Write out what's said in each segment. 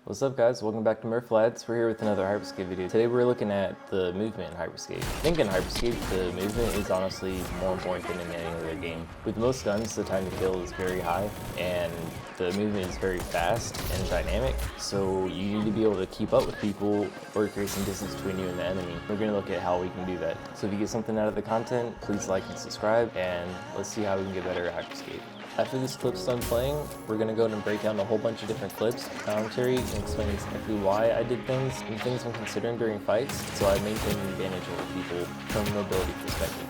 What's up guys, welcome back to Murphlads. We're here with another Hyperscape video. Today we're looking at the movement in Hyperscape. I think in Hyperscape the movement is honestly more important than in any other game. With most guns the time to kill is very high and the movement is very fast and dynamic, so you need to be able to keep up with people or create some distance between you and the enemy. We're going to look at how we can do that. So if you get something out of the content, please like and subscribe, and let's see how we can get better at Hyperscape. After this clip's done playing, we're going to go ahead and break down a whole bunch of different clips, commentary, and explain exactly why I did things and things I'm considering during fights, so I maintain an advantage over people from a mobility perspective.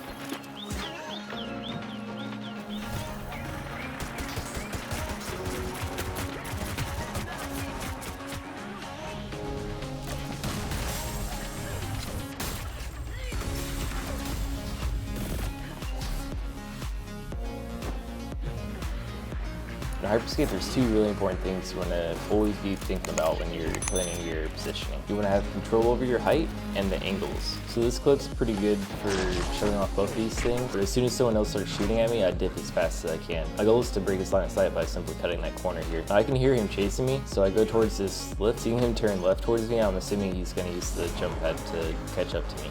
In Hyperscape, there's two really important things you want to always be thinking about when you're planning your positioning. You want to have control over your height and the angles. So this clip's pretty good for showing off both these things. But as soon as someone else starts shooting at me, I dip as fast as I can. My goal is to break his line of sight by simply cutting that corner here. I can hear him chasing me, so I go towards this lift. Seeing him turn left towards me, I'm assuming he's going to use the jump pad to catch up to me.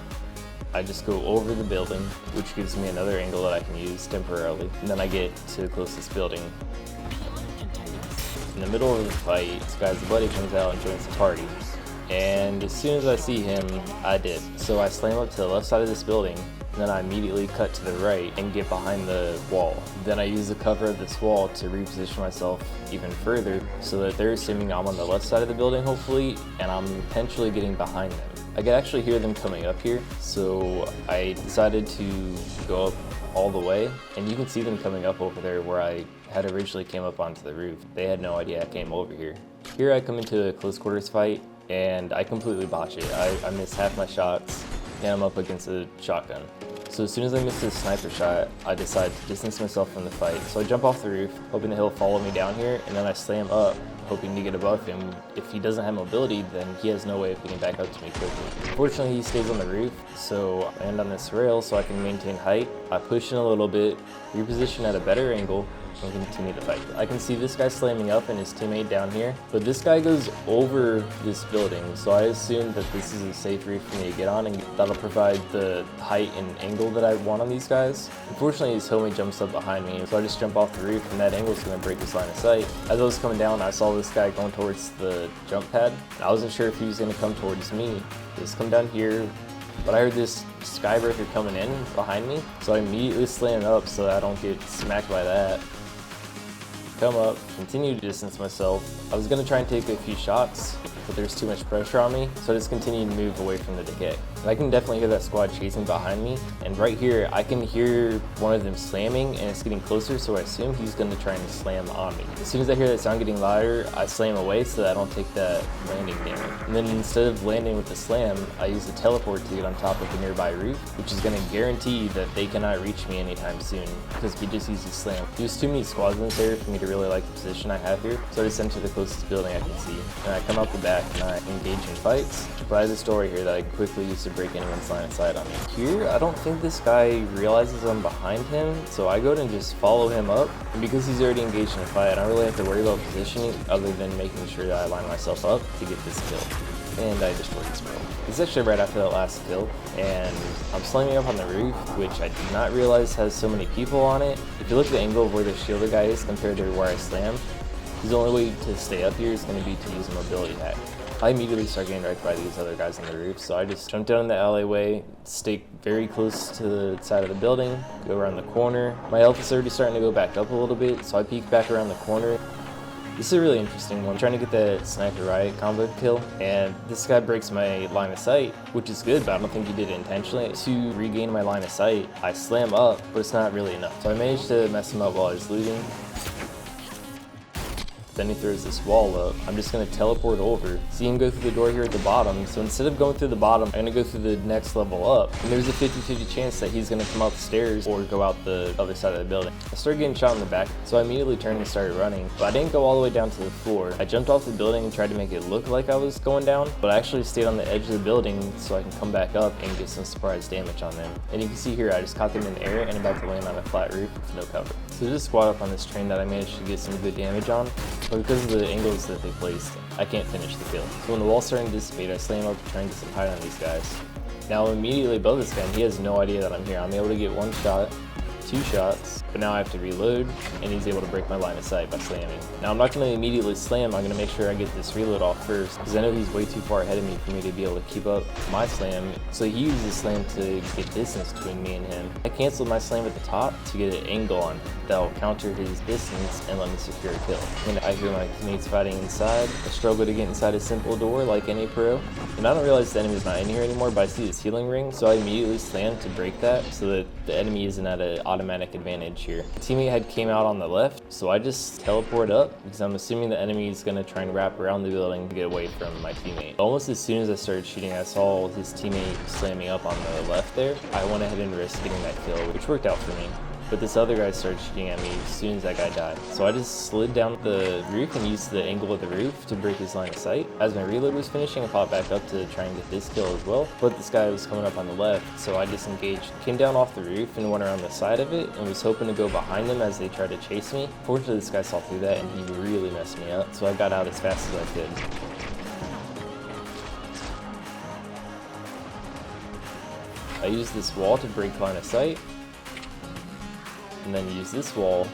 I just go over the building, which gives me another angle that I can use temporarily. And then I get to the closest building. In the middle of the fight, this guy's buddy comes out and joins the party. And as soon as I see him, I dip. So I slam up to the left side of this building, and then I immediately cut to the right and get behind the wall. Then I use the cover of this wall to reposition myself even further so that they're assuming I'm on the left side of the building, hopefully, and I'm potentially getting behind them. I can actually hear them coming up here, so I decided to go up all the way, and you can see them coming up over there where I had originally came up onto the roof. They had no idea I came over here. Here I come into a close quarters fight, and I completely botch it. I miss half my shots, and I'm up against a shotgun. So as soon as I miss this sniper shot, I decide to distance myself from the fight. So I jump off the roof, hoping that he'll follow me down here, and then I slam up, hoping to get above him. If he doesn't have mobility, then he has no way of getting back up to me quickly. Fortunately, he stays on the roof, so I land on this rail so I can maintain height. I push in a little bit, reposition at a better angle, and continue the fight. I can see this guy slamming up and his teammate down here, but this guy goes over this building, so I assume that this is a safe roof for me to get on, and that'll provide the height and angle that I want on these guys. Unfortunately, his homie jumps up behind me, so I just jump off the roof, and that angle is going to break his line of sight. As I was coming down, I saw this guy going towards the jump pad. I wasn't sure if he was going to come towards me. Just come down here, but I heard this skybreaker coming in behind me, so I immediately slam up so that I don't get smacked by that. Come up, continue to distance myself. I was going to try and take a few shots, but there's too much pressure on me, so I just continued to move away from the decay. And I can definitely hear that squad chasing behind me, and right here I can hear one of them slamming, and it's getting closer, so I assume he's going to try and slam on me. As soon as I hear that sound getting louder, I slam away so that I don't take that landing damage. And then instead of landing with the slam, I use the teleport to get on top of the nearby roof, which is going to guarantee that they cannot reach me anytime soon, because we just use the slam. There's too many squads in this area for me to really like the position I have here, so I just enter the closest building I can see, and I come out the back and I engage in fights. But I have a story here that I quickly use to break anyone's line of sight on me. Here, I don't think this guy realizes I'm behind him, so I go ahead and just follow him up, and because he's already engaged in a fight, I don't really have to worry about positioning other than making sure that I line myself up to get this kill. And I destroyed this bro. It's actually right after that last kill, and I'm slamming up on the roof, which I did not realize has so many people on it. If you look at the angle of where the shielded guy is compared to where I slammed, his only way to stay up here is going to be to use a mobility hack. I immediately start getting wrecked by these other guys on the roof, so I just jump down the alleyway, stay very close to the side of the building, go around the corner. My health is already starting to go back up a little bit, so I peek back around the corner. This is a really interesting one. I'm trying to get that sniper riot combo kill, and this guy breaks my line of sight, which is good, but I don't think he did it intentionally. To regain my line of sight, I slam up, but it's not really enough. So I managed to mess him up while I was looting. Then he throws this wall up. I'm just gonna teleport over. See him go through the door here at the bottom. So instead of going through the bottom, I'm gonna go through the next level up. And there's a 50-50 chance that he's gonna come out the stairs or go out the other side of the building. I started getting shot in the back, so I immediately turned and started running. But I didn't go all the way down to the floor. I jumped off the building and tried to make it look like I was going down, but I actually stayed on the edge of the building so I can come back up and get some surprise damage on them. And you can see here, I just caught them in the air and about to land on a flat roof with no cover. So there's a squad up on this train that I managed to get some good damage on, but because of the angles that they placed, I can't finish the kill. So when the wall's starting to dissipate, I slam up to try and get some height on these guys. Now I'm immediately above this guy, and he has no idea that I'm here. I'm able to get one shot, 2 shots, but now I have to reload, and he's able to break my line of sight by slamming. Now I'm not going to immediately slam, I'm going to make sure I get this reload off first, because I know he's way too far ahead of me for me to be able to keep up my slam, so he uses slam to get distance between me and him. I canceled my slam at the top to get an angle on that'll counter his distance and let me secure a kill. And I hear my teammates fighting inside. I struggle to get inside a simple door like any pro, and I don't realize the enemy's not in here anymore, but I see this healing ring, so I immediately slam to break that so that the enemy isn't at an automatic advantage here. The teammate had came out on the left, so I just teleport up because I'm assuming the enemy is going to try and wrap around the building to get away from my teammate. Almost as soon as I started shooting, I saw his teammate slamming up on the left there. I went ahead and risked getting that kill, which worked out for me. But this other guy started shooting at me as soon as that guy died. So I just slid down the roof and used the angle of the roof to break his line of sight. As my reload was finishing, I popped back up to try and get this kill as well. But this guy was coming up on the left, so I disengaged, came down off the roof and went around the side of it and was hoping to go behind them as they tried to chase me. Fortunately, this guy saw through that and he really messed me up, so I got out as fast as I could. I used this wall to break line of sight, and then use this wall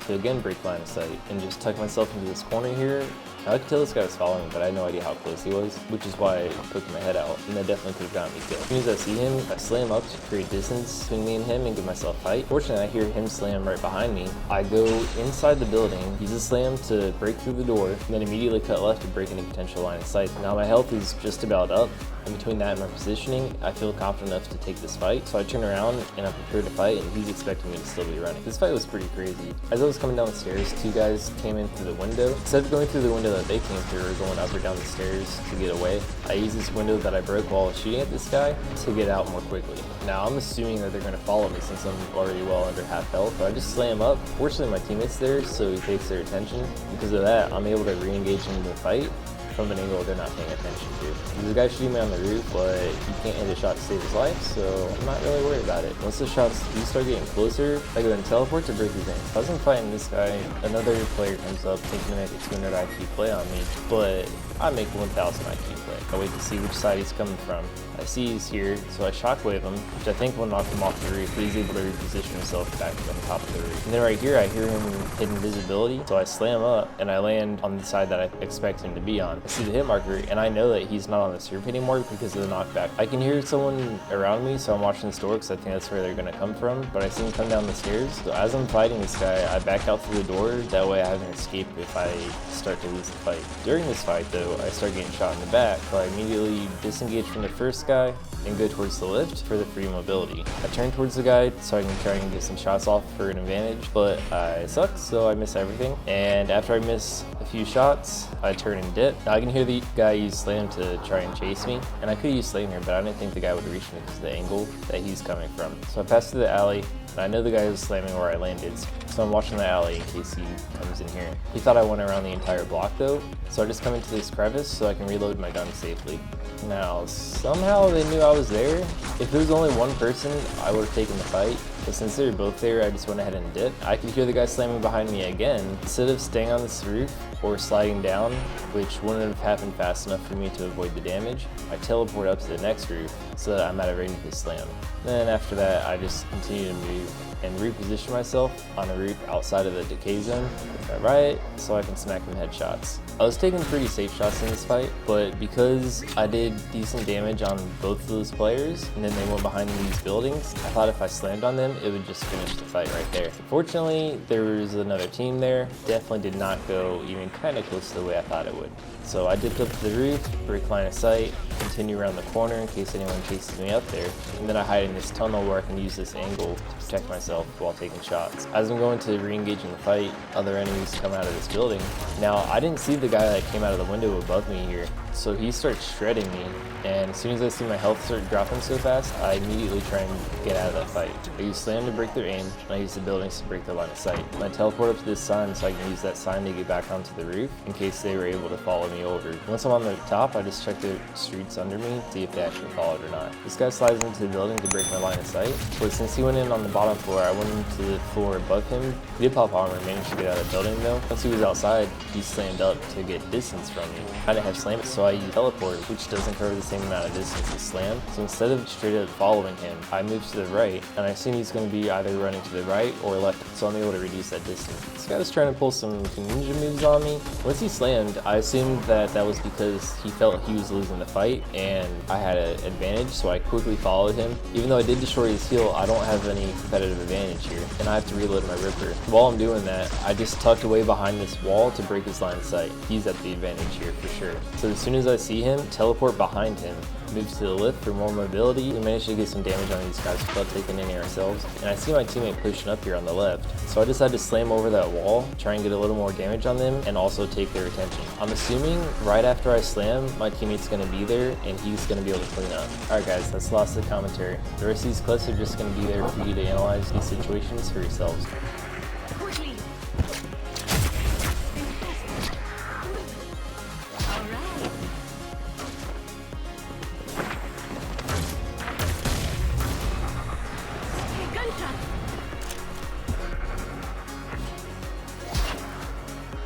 to again break line of sight and just tuck myself into this corner here. I could tell this guy was following me, but I had no idea how close he was, which is why I poked my head out, and that definitely could have gotten me killed. As soon as I see him, I slam up to create distance between me and him and give myself height. Fortunately, I hear him slam right behind me. I go inside the building, use a slam to break through the door, and then immediately cut left to break any potential line of sight. Now my health is just about up, and between that and my positioning, I feel confident enough to take this fight. So I turn around and I'm prepared to fight, and he's expecting me to still be running. This fight was pretty crazy. As I was coming down the stairs, 2 guys came in through the window. Instead of going through the window that they came through or going up or down the stairs to get away, I used this window that I broke while shooting at this guy to get out more quickly. Now I'm assuming that they're going to follow me since I'm already well under half health, but I just slam up. Fortunately, my teammate's there, so he takes their attention. Because of that, I'm able to re-engage in the fight from an angle they're not paying attention to. There's a guy shooting me on the roof, but he can't hit a shot to save his life, so I'm not really worried about it. Once the shots do start getting closer, I go and teleport to break his aim. As I'm fighting this guy, another player comes up thinking to make a 200 IQ play on me, but I make 1000 IQ play. I wait to see which side he's coming from. I see he's here, so I shockwave him, which I think will knock him off the roof, but he's able to reposition himself back on top of the roof. And then right here, I hear him hit invisibility, so I slam up, and I land on the side that I expect him to be on. I see the hit marker, and I know that he's not on this roof anymore because of the knockback. I can hear someone around me, so I'm watching this door because I think that's where they're going to come from, but I see him come down the stairs. So as I'm fighting this guy, I back out through the door, that way I have an escape if I start to lose the fight. During this fight, though, I start getting shot in the back, so I immediately disengage from the first guy and go towards the lift for the free mobility. I turn towards the guy so I can try and get some shots off for an advantage, but I suck, so I miss everything. And after I miss a few shots, I turn and dip. Now I can hear the guy use slam to try and chase me, and I could use slam here, but I didn't think the guy would reach me because of the angle that he's coming from. So I pass through the alley, and I know the guy was slamming where I landed, so I'm watching the alley in case he comes in here. He thought I went around the entire block though, so I just come into this crevice so I can reload my gun safely. Now, somehow they knew I was there. If it was only one person, I would have taken the fight, but since they were both there, I just went ahead and dipped. I could hear the guy slamming behind me again. Instead of staying on this roof or sliding down, which wouldn't have happened fast enough for me to avoid the damage, I teleport up to the next roof so that I'm at a range of his slam. Then after that, I just continue to move and reposition myself on a roof outside of the decay zone with my riot so I can smack them headshots. I was taking pretty safe shots in this fight, but because I did decent damage on both of those players and then they went behind these buildings, I thought if I slammed on them, it would just finish the fight right there. Fortunately, there was another team there. Definitely did not go even kind of close to the way I thought it would. So I dipped up to the roof, break line of sight, continue around the corner in case anyone chases me up there, and then I hide in this tunnel where I can use this angle to protect myself while taking shots. As I'm going to re-engage in the fight, other enemies come out of this building. Now, I didn't see the guy that came out of the window above me here, so he starts shredding me, and as soon as I see my health start dropping so fast, I immediately try and get out of that fight. I use slam to break their aim, and I use the buildings to break their line of sight. And I teleport up to this sign so I can use that sign to get back onto the roof in case they were able to follow me over. Once I'm on the top, I just check the streets under me to see if they actually followed or not. This guy slides into the building to break my line of sight, but since he went in on the bottom floor, I went into the floor above him. He did pop armor and managed to get out of the building though. Once he was outside, he slammed up to get distance from me. I didn't have slam, so I used teleport, which doesn't cover the same amount of distance as slam. So instead of straight up following him, I moved to the right, and I assume he's going to be either running to the right or left, so I'm able to reduce that distance. This guy was trying to pull some ninja moves on me. Once he slammed, I assumed that that was because he felt he was losing the fight, and I had an advantage, so I quickly followed him. Even though I did destroy his heal, I don't have any competitive advantage here, and I have to reload my Ripper. While I'm doing that, I just tucked away behind this wall to break his line of sight. He's at the advantage here for sure. So as soon as I see him, teleport behind him, moves to the lift for more mobility. We managed to get some damage on these guys without taking any ourselves. And I see my teammate pushing up here on the left. So I decided to slam over that wall, try and get a little more damage on them, and also take their attention. I'm assuming right after I slam, my teammate's going to be there, and he's going to be able to clean up. Alright guys, that's lost the commentary. The rest of these clips are just going to be there for you to analyze these situations for yourselves.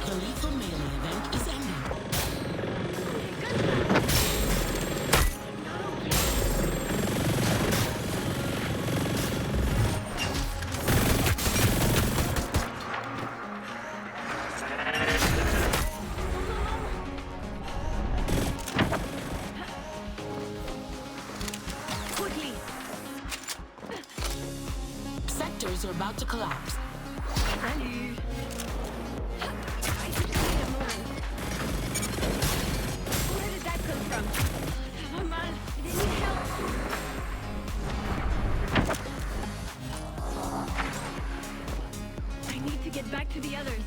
The lethal melee event is ending. Sectors are about to collapse. Salut. Where did that come from? Ça va mal. They need help. I need to get back to the others.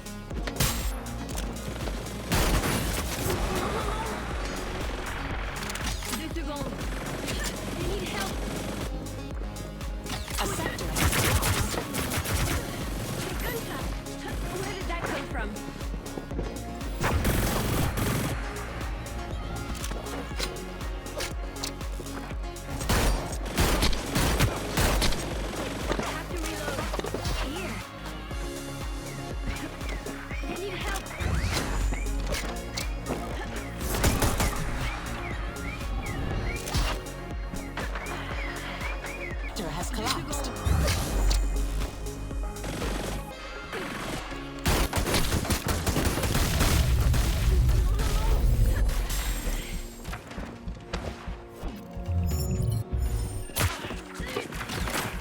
Deux secondes. They need help. A sector has collapsed. Gunshot. Where did that come from? I have to reload. Here. I need help. Sector has collapsed.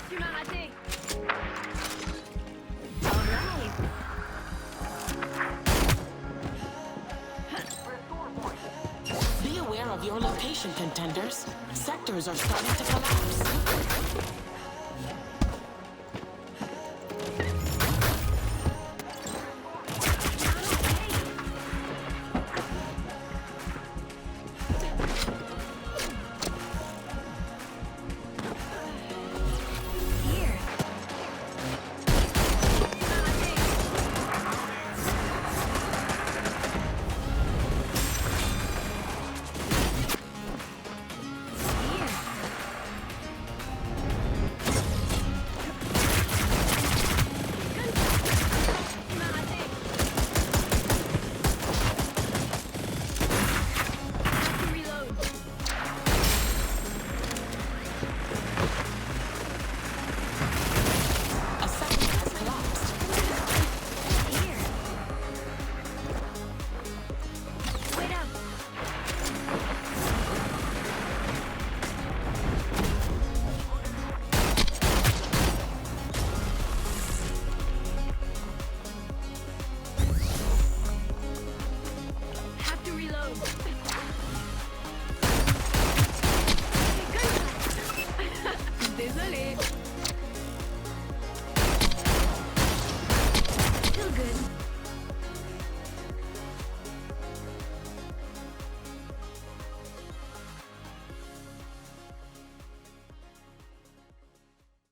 Tu m'as raté. All right. Be aware of your location, contenders. Sectors are starting to collapse.